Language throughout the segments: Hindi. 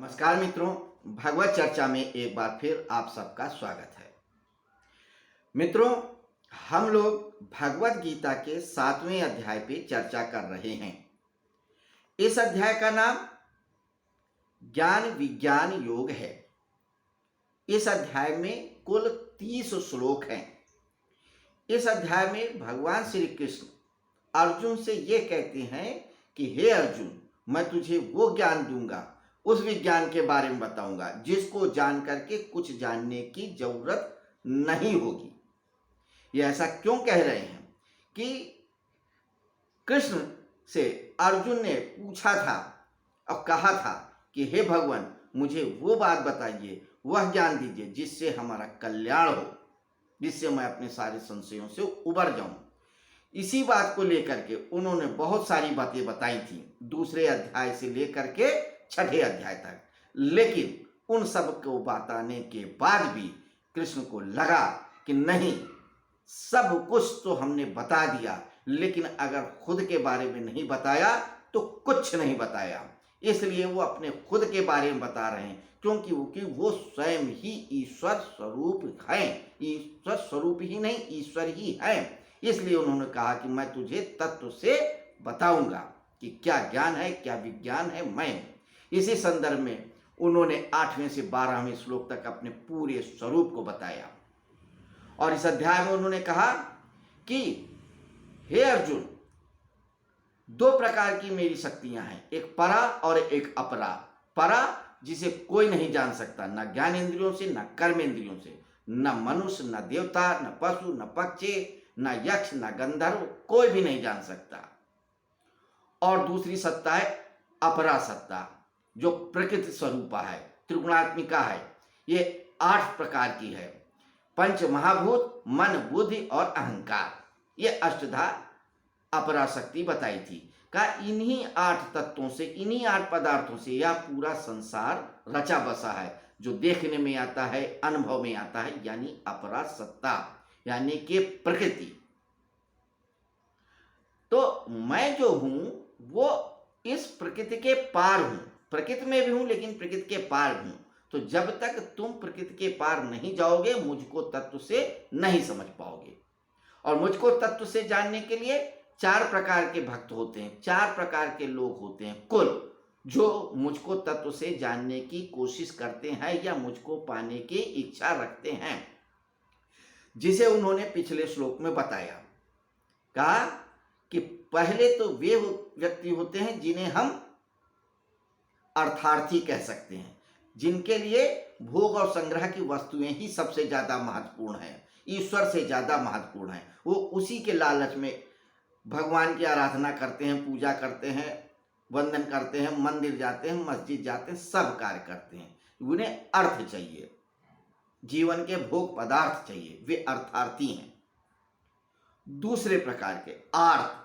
नमस्कार मित्रों, भगवत चर्चा में एक बार फिर आप सबका स्वागत है। मित्रों, हम लोग भगवत गीता के 7वें अध्याय पे चर्चा कर रहे हैं। इस अध्याय का नाम ज्ञान विज्ञान योग है। इस अध्याय में कुल 30 श्लोक हैं। इस अध्याय में भगवान श्री कृष्ण अर्जुन से ये कहते हैं कि हे अर्जुन, मैं तुझे वो ज्ञान दूंगा, उस विज्ञान के बारे में बताऊंगा जिसको जान करके कुछ जानने की जरूरत नहीं होगी। ये ऐसा क्यों कह रहे हैं कि कृष्ण से अर्जुन ने पूछा था और कहा था कि हे भगवान, मुझे वो बात बताइए, वह ज्ञान दीजिए जिससे हमारा कल्याण हो, जिससे मैं अपने सारे संशयों से उबर जाऊं। इसी बात को लेकर के उन्होंने बहुत सारी बातें बताई थी, दूसरे अध्याय से लेकर के छठे अध्याय तक। लेकिन उन सब को बताने के बाद भी कृष्ण को लगा कि नहीं, सब कुछ तो हमने बता दिया, लेकिन अगर खुद के बारे में नहीं बताया तो कुछ नहीं बताया। इसलिए वो अपने खुद के बारे में बता रहे हैं, क्योंकि वो स्वयं ही ईश्वर स्वरूप हैं। ईश्वर स्वरूप ही नहीं, ईश्वर ही हैं। इसलिए उन्होंने कहा कि मैं तुझे तत्व से बताऊंगा कि क्या ज्ञान है, क्या विज्ञान है। मैं इसी संदर्भ में उन्होंने 8वें से 12वें श्लोक तक अपने पूरे स्वरूप को बताया। और इस अध्याय में उन्होंने कहा कि हे अर्जुन, दो प्रकार की मेरी शक्तियां हैं, एक परा और एक अपरा। परा जिसे कोई नहीं जान सकता, न ज्ञान इंद्रियों से, न कर्म इंद्रियों से, न मनुष्य, न देवता, न पशु, न पक्षी, न यक्ष, न गंधर्व, कोई भी नहीं जान सकता। और दूसरी सत्ता है अपरा सत्ता, जो प्रकृति स्वरूपा है, त्रिगुणात्मिका है। ये 8 प्रकार की है। पंच महाभूत, मन, बुद्धि और अहंकार, ये अष्टधा अपरा शक्ति बताई थी। का इन्हीं 8 तत्वों से, इन्हीं 8 पदार्थों से यह पूरा संसार रचा बसा है, जो देखने में आता है, अनुभव में आता है, यानी अपरा सत्ता, यानी कि प्रकृति। तो मैं जो हूं वो इस प्रकृति के पार हूं। प्रकृति में भी हूं, लेकिन प्रकृति के पार हूं। तो जब तक तुम प्रकृति के पार नहीं जाओगे, मुझको तत्व से नहीं समझ पाओगे। और मुझको तत्व से जानने के लिए 4 प्रकार के भक्त होते हैं, 4 प्रकार के लोग होते हैं कुल, जो मुझको तत्व से जानने की कोशिश करते हैं या मुझको पाने की इच्छा रखते हैं, जिसे उन्होंने पिछले श्लोक में बताया। कहा कि पहले तो वे व्यक्ति होते हैं जिन्हें हम अर्थार्थी कह सकते हैं, जिनके लिए भोग और संग्रह की वस्तुएं ही सबसे ज्यादा महत्वपूर्ण हैं, ईश्वर से ज्यादा महत्वपूर्ण है। वो उसी के लालच में भगवान की आराधना करते हैं, पूजा करते हैं, वंदन करते हैं, मंदिर जाते हैं, मस्जिद जाते हैं, सब कार्य करते हैं। उन्हें अर्थ चाहिए, जीवन के भोग पदार्थ चाहिए, वे अर्थार्थी हैं। दूसरे प्रकार के आर्त,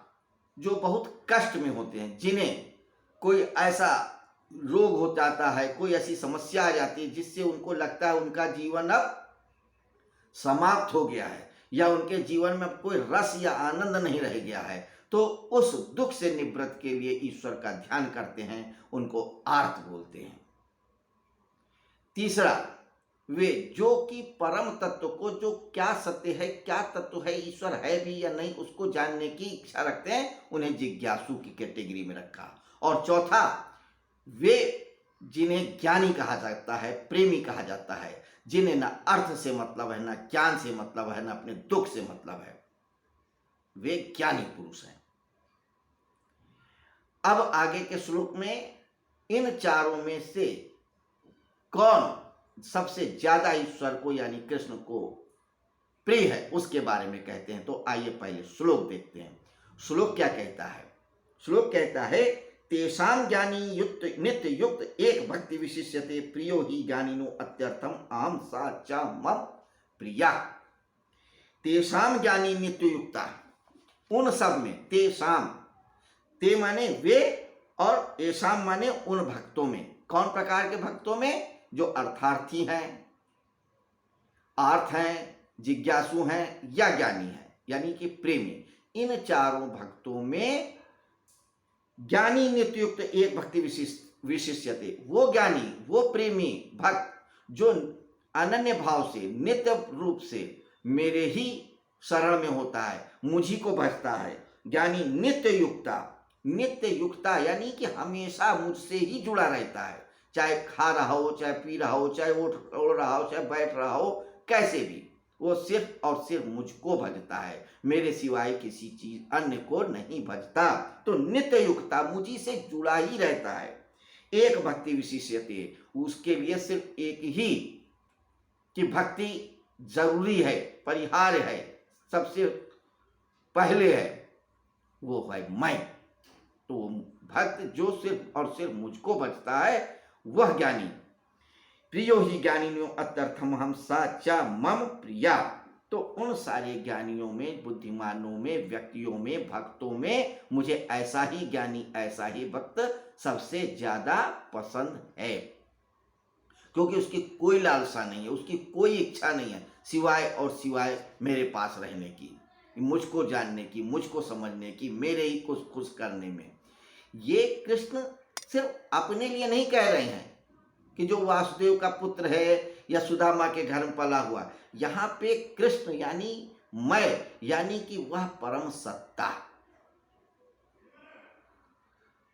जो बहुत कष्ट में होते हैं, जिन्हें कोई ऐसा रोग हो जाता है, कोई ऐसी समस्या आ जाती है जिससे उनको लगता है उनका जीवन अब समाप्त हो गया है, या उनके जीवन में कोई रस या आनंद नहीं रह गया है, तो उस दुख से निवृत्त के लिए ईश्वर का ध्यान करते हैं, उनको आर्त बोलते हैं। तीसरा, वे जो कि परम तत्व को, जो क्या सत्य है, क्या तत्व है, ईश्वर है भी या नहीं, उसको जानने की इच्छा रखते हैं, उन्हें जिज्ञासु की कैटेगरी में रखा। और चौथा, वे जिन्हें ज्ञानी कहा जाता है, प्रेमी कहा जाता है, जिन्हें ना अर्थ से मतलब है, ना ज्ञान से मतलब है, ना अपने दुख से मतलब है, वे ज्ञानी पुरुष हैं। अब आगे के श्लोक में इन चारों में से कौन सबसे ज्यादा ईश्वर को यानी कृष्ण को प्रिय है, उसके बारे में कहते हैं। तो आइए पहले श्लोक देखते हैं। श्लोक क्या कहता है? श्लोक कहता है, तेषां ज्ञानी युक्त नित्य युक्त एक भक्ति विशिष्यते, प्रियो ही ज्ञानिनो अत्यर्थम आम सा च मम प्रिया। तेषां ज्ञानी नित्य युक्ता, उन सब में, तेषां, ते माने वे और ऐसाम माने उन भक्तों में। कौन प्रकार के भक्तों में? जो अर्थार्थी हैं, आर्थ हैं, जिज्ञासु हैं या ज्ञानी हैं, यानी कि प्रेमी। इन चारों भक्तों में ज्ञानी नित्ययुक्त एक भक्ति विशिष्ट विशिष्यते, वो ज्ञानी, वो प्रेमी भक्त जो अनन्य भाव से नित्य रूप से मेरे ही शरण में होता है, मुझी को भजता है। ज्ञानी नित्य युक्ता यानी कि हमेशा मुझसे ही जुड़ा रहता है, चाहे खा रहा हो, चाहे पी रहा हो, चाहे उठ ओढ़ रहा हो, चाहे बैठ रहा हो, कैसे भी वो सिर्फ और सिर्फ मुझको भजता है, मेरे सिवाय किसी चीज अन्य को नहीं भजता। तो नित्य युक्ता मुझी से जुड़ा ही रहता है। एक भक्ति विशिष्यते, उसके लिए सिर्फ एक ही कि भक्ति जरूरी है, परिहार्य है, सबसे पहले है, वो है मैं। तो भक्त जो सिर्फ और सिर्फ मुझको भजता है वह ज्ञानी। प्रियो ही ज्ञानिनो अत्यर्थम हम साचा मम प्रिया। तो उन सारे ज्ञानियों में, बुद्धिमानों में, व्यक्तियों में, भक्तों में मुझे ऐसा ही ज्ञानी, ऐसा ही भक्त सबसे ज्यादा पसंद है, क्योंकि उसकी कोई लालसा नहीं है, उसकी कोई इच्छा नहीं है सिवाय और सिवाय मेरे पास रहने की, मुझको जानने की, मुझको समझने की, मेरे ही कुछ खुश करने में। ये कृष्ण सिर्फ अपने लिए नहीं कह रहे हैं कि जो वासुदेव का पुत्र है या सुदामा के घर में पला हुआ। यहाँ पे कृष्ण यानी मैं, यानी कि वह परम सत्ता।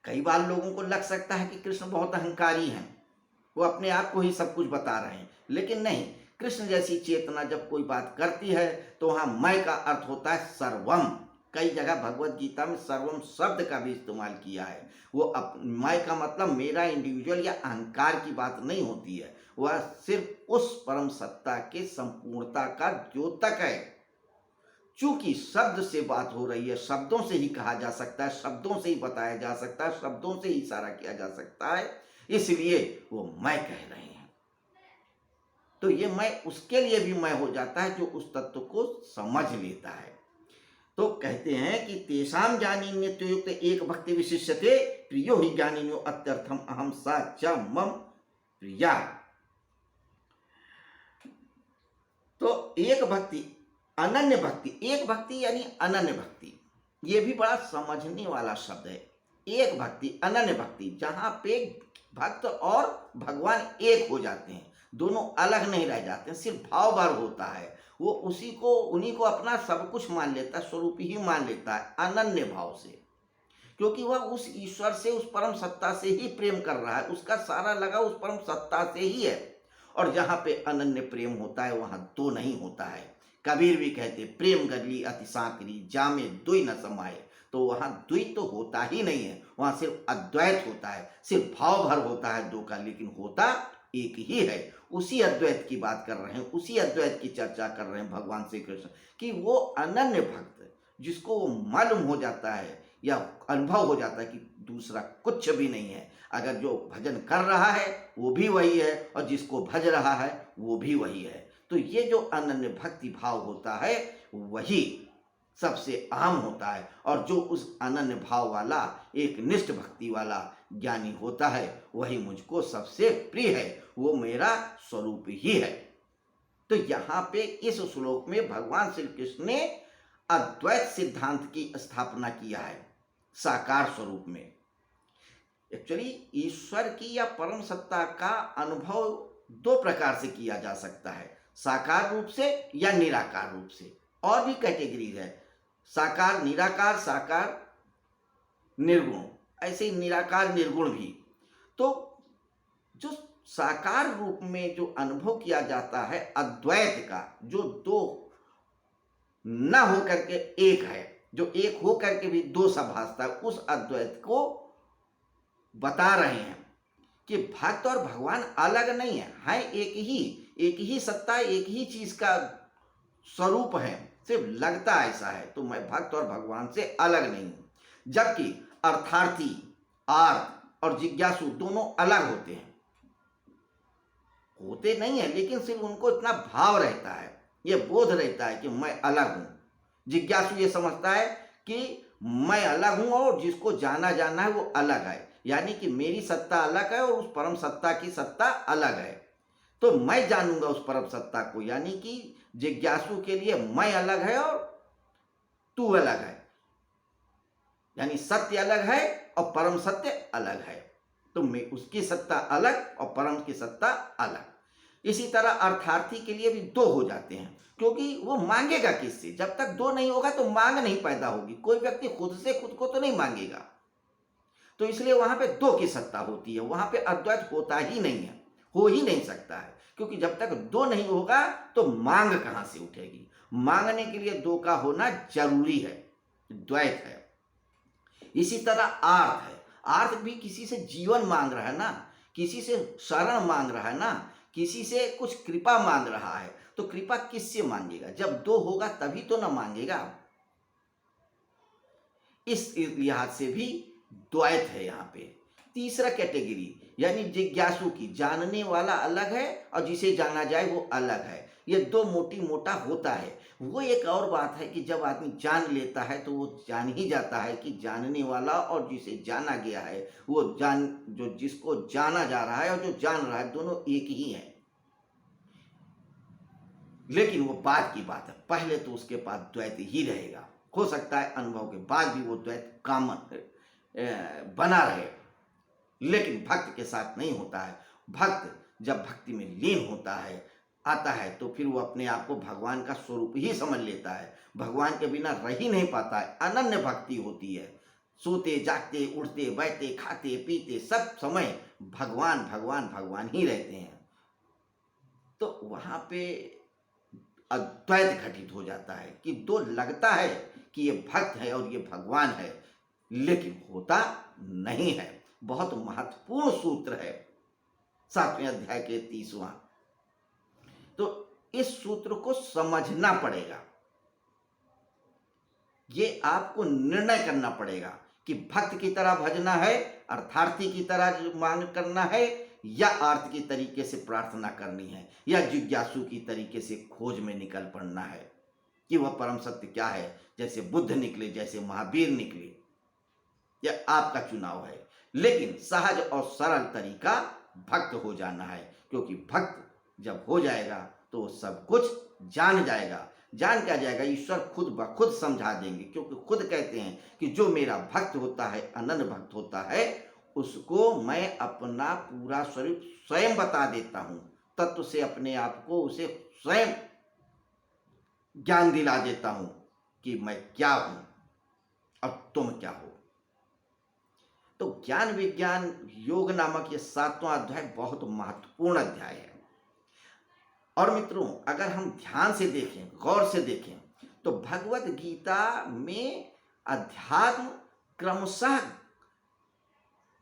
कई बार लोगों को लग सकता है कि कृष्ण बहुत अहंकारी हैं, वो अपने आप को ही सब कुछ बता रहे हैं, लेकिन नहीं। कृष्ण जैसी चेतना जब कोई बात करती है तो वहां मैं का अर्थ होता है सर्वम। कई जगह भगवत गीता में सर्वम शब्द का भी इस्तेमाल किया है। वो मैं का मतलब मेरा इंडिविजुअल या अहंकार की बात नहीं होती है, वह सिर्फ उस परम सत्ता के संपूर्णता का द्योतक है। चूंकि शब्द से बात हो रही है, शब्दों से ही कहा जा सकता है, शब्दों से ही बताया जा सकता है, शब्दों से ही इशारा किया जा सकता है, इसलिए वो मैं कह रहे हैं। तो ये मैं उसके लिए भी मैं हो जाता है जो उस तत्व को समझ लेता है। तो कहते हैं कि तेषाम ज्ञानी नित्ययुक्त एक भक्ति विशिष्यते, प्रियो ही ज्ञानिनो अत्यर्थम अहम साचा मम प्रिया। तो एक भक्ति, अनन्य भक्ति, एक भक्ति यानी अनन्य भक्ति, ये भी बड़ा समझने वाला शब्द है। एक भक्ति, अनन्य भक्ति, जहां पे भक्त और भगवान एक हो जाते हैं, दोनों अलग नहीं रह जाते हैं, सिर्फ भाव भर होता है। वो उसी को, उन्हीं को अपना सब कुछ मान लेता है, स्वरूप ही मान लेता है अनन्य भाव से, क्योंकि वह उस ईश्वर से, उस परम सत्ता से ही प्रेम कर रहा है, उसका सारा लगा उस परम सत्ता से ही है। और जहाँ पे अनन्य प्रेम होता है वहाँ दो नहीं होता है। कबीर भी कहते प्रेम गली अति सांकरी, जामे दुई न समाये। तो वहाँ द्वैत तो होता ही नहीं है, वहाँ सिर्फ अद्वैत होता है, सिर्फ भाव भर होता है दो का, लेकिन होता एक ही है। उसी अद्वैत की बात कर रहे हैं, उसी अद्वैत की चर्चा कर रहे हैं भगवान श्री कृष्ण, कि वो अनन्य भक्त जिसको वो मालूम हो जाता है या अनुभव हो जाता है कि दूसरा कुछ भी नहीं है। अगर जो भजन कर रहा है वो भी वही है, और जिसको भज रहा है वो भी वही है। तो ये जो अनन्य भक्ति भाव होता है वही सबसे अहम होता है। और जो उस अनन्य भाव वाला, एक निष्ठ भक्ति वाला ज्ञानी होता है वही मुझको सबसे प्रिय है, वो मेरा स्वरूप ही है। तो यहाँ पे इस श्लोक में भगवान श्री कृष्ण ने अद्वैत सिद्धांत की स्थापना किया है साकार स्वरूप में। एक्चुअली ईश्वर की या परम सत्ता का अनुभव दो प्रकार से किया जा सकता है, साकार रूप से या निराकार रूप से। और भी कैटेगरीज है, साकार निराकार, साकार निर्गुण, ऐसे ही निराकार निर्गुण भी। तो जो साकार रूप में जो अनुभव किया जाता है अद्वैत का, जो दो न हो करके एक है, जो एक हो करके भी दो सा भासता है, उस अद्वैत को बता रहे हैं कि भक्त और भगवान अलग नहीं है एक ही सत्ता, एक ही चीज का स्वरूप है, सिर्फ लगता ऐसा है। तो मैं भक्त और भगवान से अलग नहीं हूं। जबकि अर्थार्थी, आर्त और जिज्ञासु दोनों अलग होते हैं, होते नहीं है, लेकिन सिर्फ उनको इतना भाव रहता है, ये बोध रहता है कि मैं अलग हूं। जिज्ञासु ये समझता है कि मैं अलग हूं और जिसको जाना है वो अलग है, यानी कि मेरी सत्ता अलग है और उस परम सत्ता की सत्ता अलग है। तो मैं जानूंगा उस परम सत्ता को, यानी कि जिज्ञासु के लिए मैं अलग है और तू अलग है, यानी सत्य अलग है और परम सत्य अलग है। तो मैं उसकी सत्ता अलग और परम की सत्ता अलग। इसी तरह अर्थार्थी के लिए भी दो हो जाते हैं, क्योंकि वो मांगेगा किससे? जब तक दो नहीं होगा तो मांग नहीं पैदा होगी। कोई व्यक्ति खुद से खुद को तो नहीं मांगेगा, तो इसलिए वहां पे दो की सत्ता होती है, वहां पे अद्वैत होता ही नहीं है, हो ही नहीं सकता है, क्योंकि जब तक दो नहीं होगा तो मांग कहां से उठेगी? मांगने के लिए दो का होना जरूरी है, द्वैत है। इसी तरह आर्थ है, आर्थ भी किसी से जीवन मांग रहा है ना, किसी से शरण मांग रहा है ना, किसी से कुछ कृपा मांग रहा है, तो कृपा किससे मांगेगा? जब दो होगा तभी तो ना मांगेगा। इस लिहाज से भी द्वैत है यहाँ पे। तीसरा कैटेगरी यानी जिज्ञासु की, जानने वाला अलग है और जिसे जाना जाए वो अलग है। ये दो मोटी मोटा होता है। वो एक और बात है कि जब आदमी जान लेता है तो वो जान ही जाता है कि जानने वाला और जिसे जाना गया है, वो जो जिसको जाना जा रहा है और जो जान रहा है, दोनों एक ही है। लेकिन वो बाद की बात है, पहले तो उसके पास द्वैत ही रहेगा। हो सकता है अनुभव के बाद भी वो द्वैत कॉमन बना रहे, लेकिन भक्त के साथ नहीं होता है। भक्त जब भक्ति में लीन होता है, आता है, तो फिर वो अपने आप को भगवान का स्वरूप ही समझ लेता है। भगवान के बिना रह ही नहीं पाता है। अनन्य भक्ति होती है। सोते जागते उठते बैठते खाते पीते सब समय भगवान भगवान भगवान ही रहते हैं। तो वहां पे अद्वैत घटित हो जाता है कि दो लगता है कि ये भक्त है और ये भगवान है, लेकिन होता नहीं है। बहुत महत्वपूर्ण सूत्र है 7वें अध्याय के 30वां। तो इस सूत्र को समझना पड़ेगा। ये आपको निर्णय करना पड़ेगा कि भक्त की तरह भजना है, अर्थार्थी की तरह मांग करना है, या आर्त की तरीके से प्रार्थना करनी है, या जिज्ञासु की तरीके से खोज में निकल पड़ना है कि वह परम सत्य क्या है। जैसे बुद्ध निकले, जैसे महावीर निकले, यह आपका चुनाव है। लेकिन सहज और सरल तरीका भक्त हो जाना है, क्योंकि भक्त जब हो जाएगा तो वो सब कुछ जान जाएगा। जान क्या जाएगा? ईश्वर खुद ब खुद समझा देंगे, क्योंकि खुद कहते हैं कि जो मेरा भक्त होता है, अनन्य भक्त होता है, उसको मैं अपना पूरा स्वरूप स्वयं बता देता हूं। तत्व से अपने आप को उसे स्वयं ज्ञान दिला देता हूं कि मैं क्या हूं और तुम क्या हो। तो ज्ञान विज्ञान योग नामक ये 7वां अध्याय बहुत महत्वपूर्ण अध्याय है। और मित्रों, अगर हम ध्यान से देखें, गौर से देखें, तो भगवत गीता में अध्यात्म क्रमशः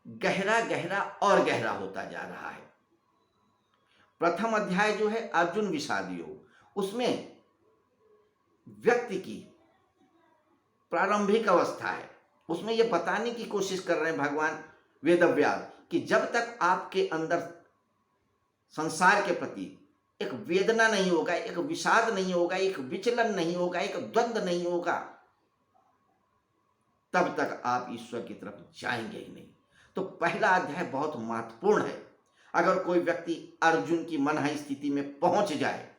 गहरा गहरा और गहरा होता जा रहा है। प्रथम अध्याय जो है अर्जुन विषाद योग, उसमें व्यक्ति की प्रारंभिक अवस्था है। उसमें यह बताने की कोशिश कर रहे हैं भगवान वेदव्यास कि जब तक आपके अंदर संसार के प्रति एक वेदना नहीं होगा, एक विषाद नहीं होगा, एक विचलन नहीं होगा, एक द्वंद्व नहीं होगा, तब तक आप ईश्वर की तरफ जाएंगे ही नहीं। तो पहला अध्याय बहुत महत्वपूर्ण है। अगर कोई व्यक्ति अर्जुन की मनह स्थिति में पहुंच जाए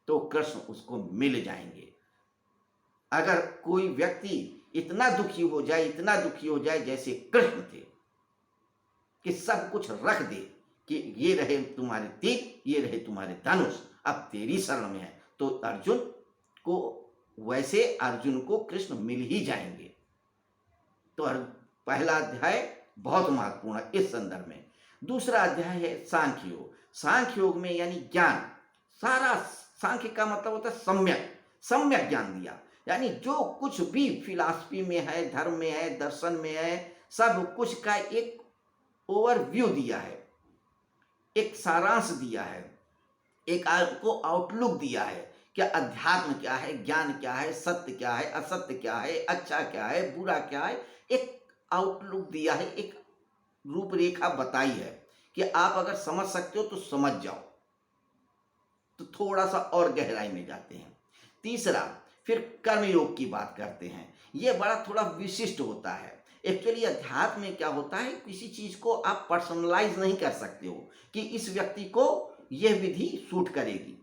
तो कृष्ण उसको मिल जाएंगे। अगर कोई व्यक्ति इतना दुखी हो जाए, इतना दुखी हो जाए जैसे कृष्ण थे, कि सब कुछ रख दे कि ये रहे तुम्हारे तीर, ये रहे तुम्हारे धनुष, अब तेरी शरण में है, तो अर्जुन को कृष्ण मिल ही जाएंगे। तो पहला अध्याय बहुत महत्वपूर्ण है इस संदर्भ में। दूसरा अध्याय है सांख्य योग। सांख्य योग में यानी ज्ञान, सारा सांख्य का मतलब होता है सम्यक ज्ञान दिया, यानी जो कुछ भी फिलॉसफी में है, धर्म में है, दर्शन में है, सब कुछ का एक ओवरव्यू दिया है, एक सारांश दिया है, एक आपको आउटलुक दिया है कि अध्यात्म क्या है, ज्ञान क्या है, सत्य क्या है, असत्य क्या है, अच्छा क्या है, बुरा क्या है। एक आउटलुक दिया है, एक रूपरेखा बताई है कि आप अगर समझ सकते हो तो समझ जाओ। तो थोड़ा सा और गहराई में जाते हैं। तीसरा फिर कर्मयोग की बात करते हैं। यह बड़ा थोड़ा विशिष्ट होता है। एक्चुअली अध्यात्म में क्या होता है, किसी चीज को आप पर्सनलाइज नहीं कर सकते हो कि इस व्यक्ति को यह विधि सूट करेगी।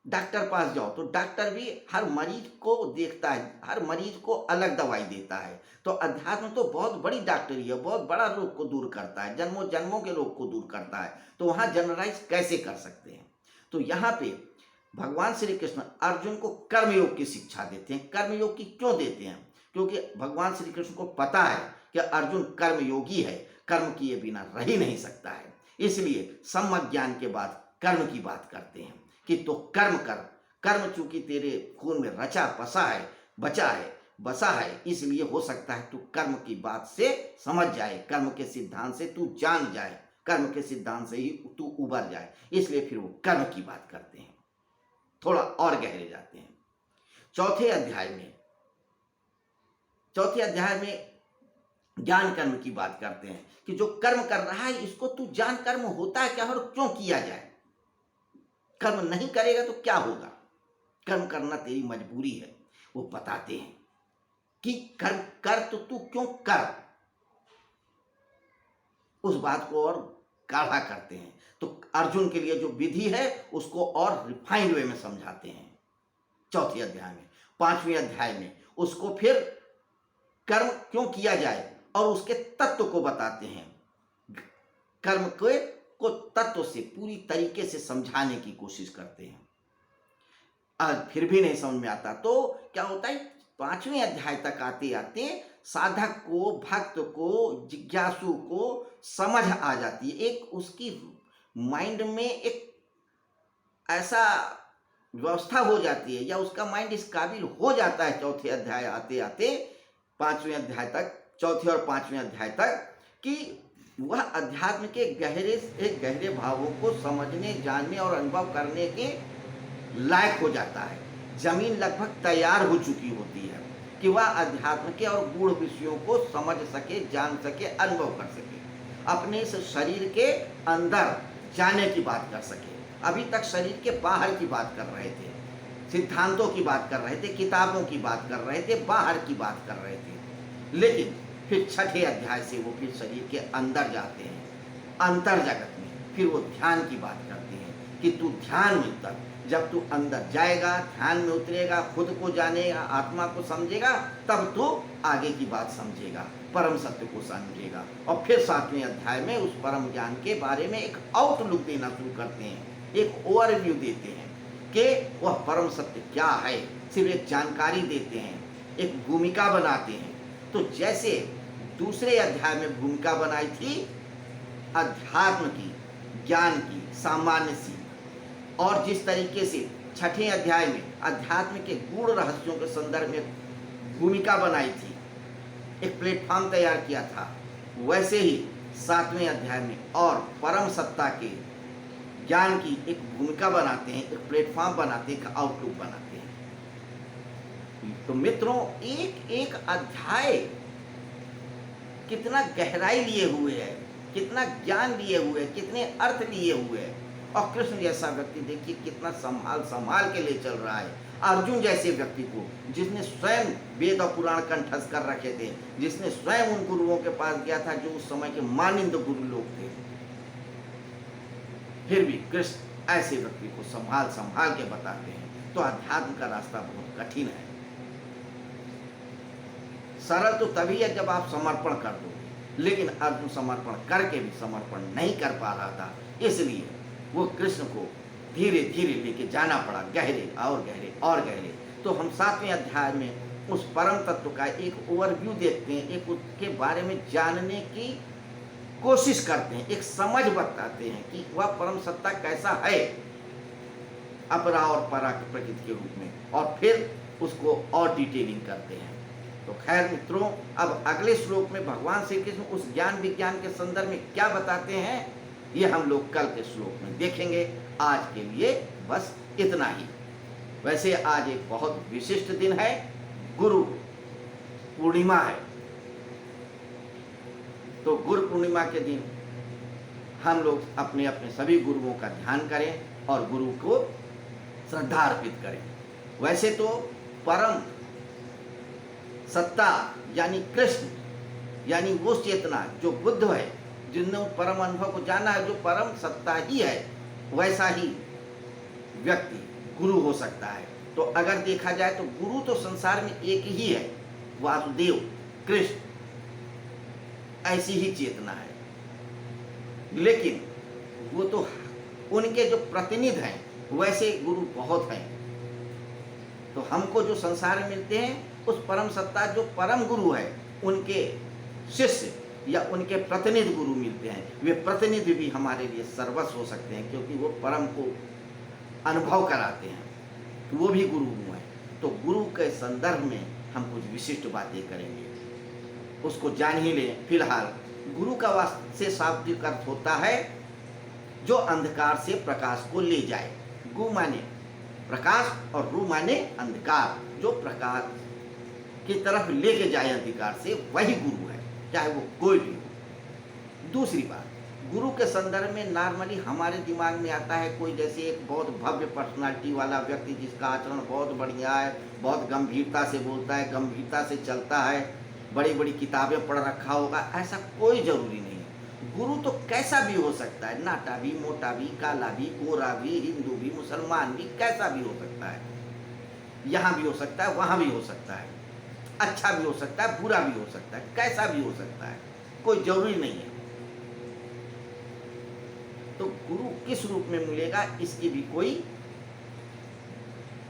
डॉक्टर पास जाओ तो डॉक्टर भी हर मरीज को देखता है, हर मरीज को अलग दवाई देता है। तो अध्यात्म तो बहुत बड़ी डॉक्टरी है, बहुत बड़ा रोग को दूर करता है, जन्मों जन्मों के रोग को दूर करता है। तो वहाँ जनरलाइज कैसे कर सकते हैं? तो यहाँ पे भगवान श्री कृष्ण अर्जुन को कर्मयोग की शिक्षा देते हैं। कर्मयोग की क्यों देते हैं? क्योंकि भगवान श्री कृष्ण को पता है कि अर्जुन कर्मयोगी है, कर्म किए बिना रह ही नहीं सकता है। इसलिए सम्यक ज्ञान के बाद कर्म की बात करते हैं कि तो कर्म कर। कर्म चूंकि तेरे खून में रचा बसा है, बसा है, इसलिए हो सकता है तू कर्म की बात से समझ जाए, कर्म के सिद्धांत से तू जान जाए, कर्म के सिद्धांत से ही तू उबर जाए। इसलिए फिर वो कर्म की बात करते हैं, थोड़ा और गहरे जाते हैं। चौथे अध्याय में ज्ञान कर्म की बात करते हैं कि जो कर्म कर रहा है इसको तू जान, कर्म होता है क्या और क्यों किया जाए। कर्म नहीं करेगा तो क्या होगा? कर्म करना तेरी मजबूरी है। वो बताते हैं कि कर्म कर तो तू क्यों कर, उस बात को और गाढ़ा करते हैं। तो अर्जुन के लिए जो विधि है उसको और रिफाइंड वे में समझाते हैं चौथे अध्याय में। पांचवें अध्याय में उसको फिर कर्म क्यों किया जाए और उसके तत्व को बताते हैं। कर्म को तत्व से पूरी तरीके से समझाने की कोशिश करते हैं। आज फिर भी नहीं समझ में आता तो क्या होता है, पांचवें अध्याय तक आते आते साधक को, भक्त को, जिज्ञासु को समझ आ जाती है। एक उसकी माइंड में एक ऐसा व्यवस्था हो जाती है या उसका माइंड इस काबिल हो जाता है चौथे अध्याय आते आते पांचवें अध्याय तक, चौथे और पांचवें अध्याय तक, कि वह अध्यात्म के गहरे भावों को समझने, जानने और अनुभव करने के लायक हो जाता है। जमीन लगभग तैयार हो चुकी होती है कि वह अध्यात्म के और गूढ़ विषयों को समझ सके, जान सके, अनुभव कर सके, अपने इस शरीर के अंदर जाने की बात कर सके। अभी तक शरीर के बाहर की बात कर रहे थे, सिद्धांतों की बात कर रहे थे, किताबों की बात कर रहे थे, बाहर की बात कर रहे थे। लेकिन फिर छठे अध्याय से वो फिर शरीर के अंदर जाते हैं, अंतर जगत में। फिर वो ध्यान की बात करते हैं कि तू ध्यान में उतर। जब तू अंदर जाएगा, ध्यान में उतरेगा, खुद को जानेगा, आत्मा को समझेगा, तब तू आगे की बात समझेगा, परम सत्य को समझेगा। और फिर सातवें अध्याय में उस परम ज्ञान के बारे में एक आउटलुक देना शुरू करते हैं, एक ओवरव्यू देते हैं कि वह परम सत्य क्या है। सिर्फ एक जानकारी देते हैं, एक भूमिका बनाते हैं। तो जैसे दूसरे अध्याय में भूमिका बनाई थी अध्यात्म की, ज्ञान की, सामान्य सी, और जिस तरीके से छठे अध्याय में अध्यात्म के गूढ़ रहस्यों के संदर्भ में भूमिका बनाई थी, एक प्लेटफॉर्म तैयार किया था, वैसे ही सातवें अध्याय में और परम सत्ता के ज्ञान की एक भूमिका बनाते हैं, एक प्लेटफॉर्म बनाते हैं, एक आउटलुक बनाते हैं। तो मित्रों, एक एक अध्याय कितना गहराई लिए हुए है, कितना ज्ञान लिए हुए है, कितने अर्थ लिए हुए है। और कृष्ण जैसा व्यक्ति देखिए कितना संभाल के ले चल रहा है। अर्जुन जैसे व्यक्ति को, जिसने स्वयं वेद और पुराण कंठस्थ कर रखे थे, जिसने स्वयं उन गुरुओं के पास गया था जो उस समय के मानिंद गुरु लोग थे, फिर भी कृष्ण ऐसे व्यक्ति को संभाल के बताते हैं। तो अध्यात्म का रास्ता बहुत कठिन है। सरल तो तभी है जब आप समर्पण कर दोगे, लेकिन अर्जुन समर्पण करके भी समर्पण नहीं कर पा रहा था, इसलिए वो कृष्ण को धीरे धीरे लेके जाना पड़ा, गहरे और गहरे और गहरे। तो हम सातवें अध्याय में उस परम तत्व का एक ओवरव्यू देखते हैं, एक उसके बारे में जानने की कोशिश करते हैं, एक समझ बताते हैं कि वह परम सत्ता कैसा है अपरा और परा प्रकृति के रूप में, और फिर उसको और डिटेलिंग करते हैं। तो खैर मित्रों, अब अगले श्लोक में भगवान श्री कृष्ण उस ज्ञान विज्ञान के संदर्भ में क्या बताते हैं, ये हम लोग कल के श्लोक में देखेंगे। आज के लिए बस इतना ही। वैसे आज एक बहुत विशिष्ट दिन है, गुरु पूर्णिमा है। तो गुरु पूर्णिमा के दिन हम लोग अपने अपने सभी गुरुओं का ध्यान करें और गुरु को श्रद्धा अर्पित करें। वैसे तो परम सत्ता यानी कृष्ण, यानी वो चेतना जो बुद्ध है, जिनने उस परम अनुभव को जाना है, जो परम सत्ता ही है, वैसा ही व्यक्ति गुरु हो सकता है। तो अगर देखा जाए तो गुरु तो संसार में एक ही है, वासुदेव कृष्ण, ऐसी ही चेतना है। लेकिन वो तो उनके जो प्रतिनिधि हैं, वैसे गुरु बहुत हैं। तो हमको जो संसार में मिलते हैं, उस परम सत्ता जो परम गुरु है, उनके शिष्य या उनके प्रतिनिधि गुरु मिलते हैं। वे प्रतिनिधि भी हमारे लिए सर्वस्व हो सकते हैं, क्योंकि वो परम को अनुभव कराते हैं, तो वो भी गुरु हैं। तो गुरु के संदर्भ में हम कुछ विशिष्ट बातें करेंगे, उसको जान ही लें। फिलहाल गुरु का वास्तव शाब्दिक अर्थ होता है जो अंधकार से प्रकाश को ले जाए। गु माने प्रकाश और रू माने अंधकार, जो प्रकाश की तरफ लेके जाए अंधकार से, वही गुरु है, चाहे वो कोई भी हो। दूसरी बात, गुरु के संदर्भ में नॉर्मली हमारे दिमाग में आता है कोई जैसे एक बहुत भव्य पर्सनालिटी वाला व्यक्ति, जिसका आचरण बहुत बढ़िया है, बहुत गंभीरता से बोलता है, गंभीरता से चलता है, बड़ी बड़ी किताबें पढ़ रखा होगा। ऐसा कोई जरूरी नहीं है। गुरु तो कैसा भी हो सकता है, नाटा भी, मोटा भी, काला भी, गोरा भी, हिंदू भी, मुसलमान भी, कैसा भी हो सकता है। यहाँ भी हो सकता है, वहाँ भी हो सकता है, अच्छा भी हो सकता है, बुरा भी हो सकता है, कैसा भी हो सकता है, कोई जरूरी नहीं है। तो गुरु किस रूप में मिलेगा, इसकी भी कोई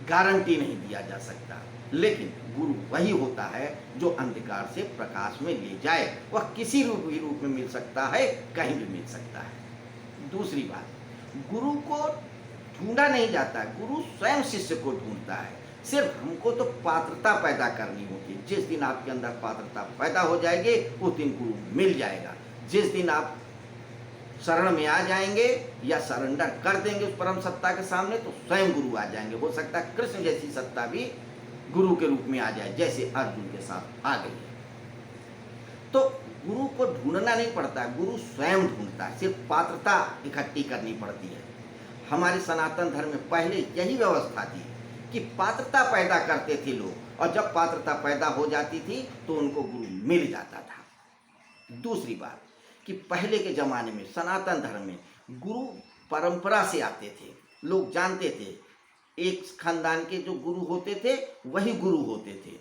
गारंटी नहीं दिया जा सकता। लेकिन गुरु वही होता है जो अंधकार से प्रकाश में ले जाए। वह किसी रूप में मिल सकता है, कहीं भी मिल सकता है। दूसरी बात, गुरु को ढूंढा नहीं जाता, गुरु स्वयं शिष्य को ढूंढता है। सिर्फ हमको तो पात्रता पैदा करनी होती है। जिस दिन आपके अंदर पात्रता पैदा हो जाएगी, उस दिन गुरु मिल जाएगा। जिस दिन आप शरण में आ जाएंगे या सरेंडर कर देंगे उस परम सत्ता के सामने, तो स्वयं गुरु आ जाएंगे। हो सकता है कृष्ण जैसी सत्ता भी गुरु के रूप में आ जाए, जैसे अर्जुन के साथ आ गई है। तो गुरु को ढूंढना नहीं पड़ता है, गुरु स्वयं ढूंढता है। सिर्फ पात्रता इकट्ठी करनी पड़ती है। हमारे सनातन धर्म में पहले यही व्यवस्था थी कि पात्रता पैदा करते थे लोग, और जब पात्रता पैदा हो जाती थी तो उनको गुरु मिल जाता था। दूसरी बात कि पहले के जमाने में सनातन धर्म में गुरु परंपरा से आते थे। लोग जानते थे एक खानदान के जो गुरु होते थे वही गुरु होते थे,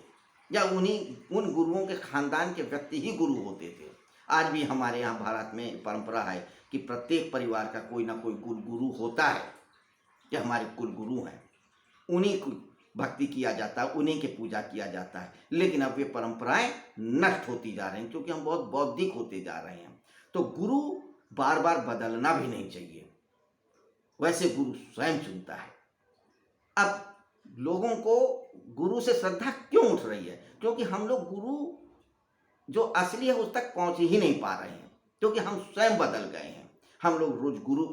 या उन गुरुओं के खानदान के व्यक्ति ही गुरु होते थे। आज भी हमारे यहाँ भारत में परंपरा है कि प्रत्येक परिवार का कोई ना कोई गुरु होता है, कि हमारे कुल गुरु हैं, उन्हीं की भक्ति किया जाता है, उन्हीं के पूजा किया जाता है। लेकिन अब ये परंपराएं नष्ट होती जा रही हैं, क्योंकि हम बहुत बौद्धिक होते जा रहे हैं। तो गुरु बार बार बदलना भी नहीं चाहिए, वैसे गुरु स्वयं चुनता है। अब लोगों को गुरु से श्रद्धा क्यों उठ रही है? क्योंकि हम लोग गुरु जो असली है उस तक पहुंच ही नहीं पा रहे हैं, क्योंकि हम स्वयं बदल गए हैं। हम लोग रोज गुरु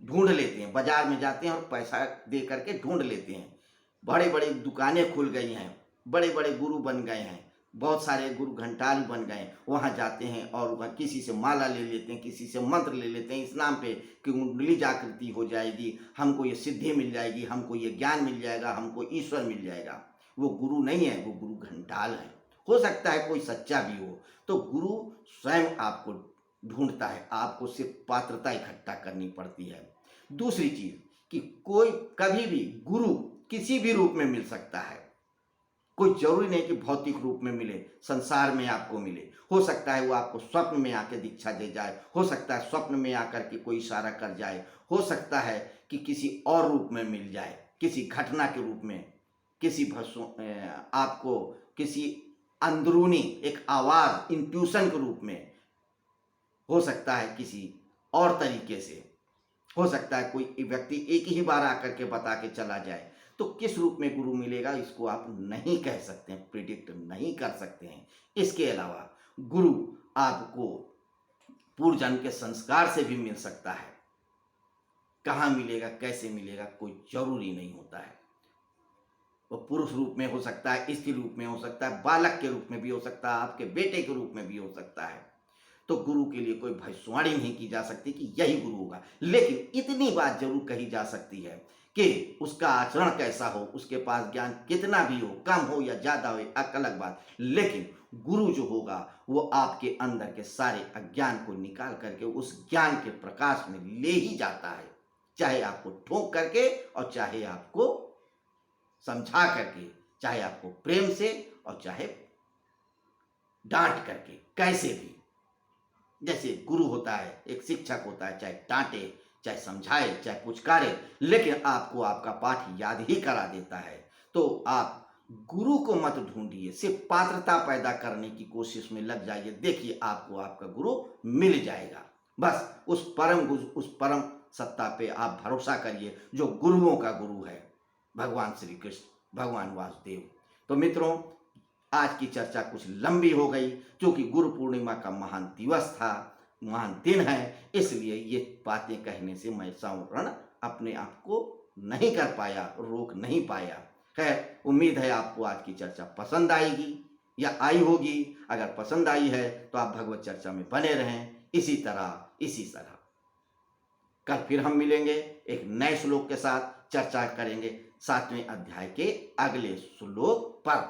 ढूंढ लेते हैं, बाजार में जाते हैं और पैसा दे करके ढूंढ लेते हैं। बड़े बड़े दुकानें खुल गई हैं, बड़े बड़े गुरु बन गए हैं, बहुत सारे गुरु घंटाल बन गए। वहाँ जाते हैं और वहाँ किसी से माला ले लेते हैं, किसी से मंत्र ले लेते हैं, इस नाम पे कि कुंडली जागृति हो जाएगी, हमको ये सिद्धि मिल जाएगी, हमको ये ज्ञान मिल जाएगा, हमको ईश्वर मिल जाएगा। वो गुरु नहीं है, वो गुरु घंटाल है। हो सकता है कोई सच्चा भी हो। तो गुरु स्वयं आपको ढूंढता है, आपको सिर्फ पात्रता इकट्ठा करनी पड़ती है। दूसरी चीज कि कोई कभी भी गुरु किसी भी रूप में मिल सकता है, कोई जरूरी नहीं कि भौतिक रूप में मिले, संसार में आपको मिले। हो सकता है वो आपको स्वप्न में आके दीक्षा दे जाए, हो सकता है स्वप्न में आकर के कोई इशारा कर जाए, हो सकता है कि किसी और रूप में मिल जाए, किसी घटना के रूप में, किसी आपको किसी अंदरूनी एक आवाज इंट्यूशन के रूप में, हो सकता है किसी और तरीके से, हो सकता है कोई व्यक्ति एक ही बार आकर के बता के चला जाए। तो किस रूप में गुरु मिलेगा इसको आप नहीं कह सकते हैं, प्रिडिक्ट नहीं कर सकते हैं। इसके अलावा गुरु आपको पूर्व जन्म के संस्कार से भी मिल सकता है। कहाँ मिलेगा, कैसे मिलेगा, कोई जरूरी नहीं होता है। वो पुरुष रूप में हो सकता है, स्त्री रूप में हो सकता है, बालक के रूप में भी हो सकता है, आपके बेटे के रूप में भी हो सकता है। तो गुरु के लिए कोई भविष्यवाणी नहीं की जा सकती कि यही गुरु होगा। लेकिन इतनी बात जरूर कही जा सकती है कि उसका आचरण कैसा हो, उसके पास ज्ञान कितना भी हो, कम हो या ज्यादा हो, एक अलग बात। लेकिन गुरु जो होगा वो आपके अंदर के सारे अज्ञान को निकाल करके उस ज्ञान के प्रकाश में ले ही जाता है। चाहे आपको ठोक करके और चाहे आपको समझा करके, चाहे आपको प्रेम से और चाहे डांट करके, कैसे भी। जैसे गुरु होता है, एक शिक्षक होता है, चाहे डांटे, चाहे समझाए, चाहे पुचकारे, लेकिन आपको आपका पाठ याद ही करा देता है। तो आप गुरु को मत ढूंढिए, सिर्फ पात्रता पैदा करने की कोशिश में लग जाइए। देखिए आपको आपका गुरु मिल जाएगा। बस उस परम सत्ता पे आप भरोसा करिए जो गुरुओं का गुरु है, भगवान श्री कृष्ण, भगवान वासुदेव। तो मित्रों, आज की चर्चा कुछ लंबी हो गई, क्योंकि गुरु पूर्णिमा का महान दिवस था, महान दिन है, इसलिए ये बातें कहने से मैं संवरण अपने आप को नहीं कर पाया, रोक नहीं पाया। खैर, उम्मीद है आपको आज की चर्चा पसंद आएगी या आई होगी। अगर पसंद आई है तो आप भगवत चर्चा में बने रहें, इसी तरह। कल फिर हम मिलेंगे एक नए श्लोक के साथ, चर्चा करेंगे 7वें अध्याय के अगले श्लोक पर।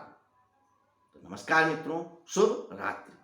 तो नमस्कार मित्रों, शुभ रात्रि।